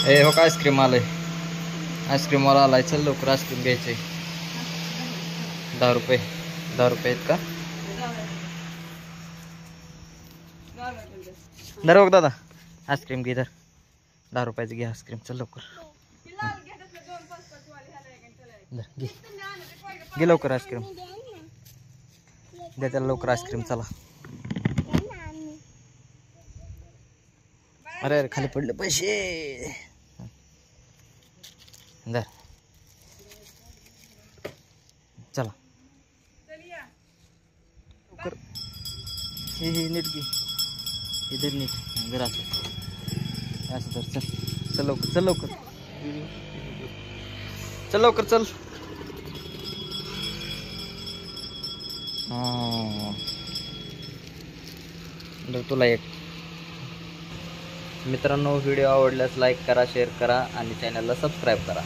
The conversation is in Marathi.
ए हो का आईस्क्रीम आलंय. आईस्क्रीम वाला आलाय. चल लवकर आईस्क्रीम घ्यायचंय. 10 रुपये. 10 रुपये आहेत का? धर बघ दादा आईस्क्रीम घे. धर 10 रुपयाचं घे आईस्क्रीम. चल लवकर घे. घे लवकर आईस्क्रीम. द्या त्याला लवकर आईस्क्रीम. चला. अरे अरे खाली पडले पैसे. धर. चला लवकर. हे नीट घे. इधर नीट घर असं तर. चल चल लवकर. चल लवकर. चल लवकर. चल. तुला एक. मित्रांनो व्हिडिओ आवडल्यास लाईक करा, शेअर करा आणि चॅनलला सबस्क्राईब करा.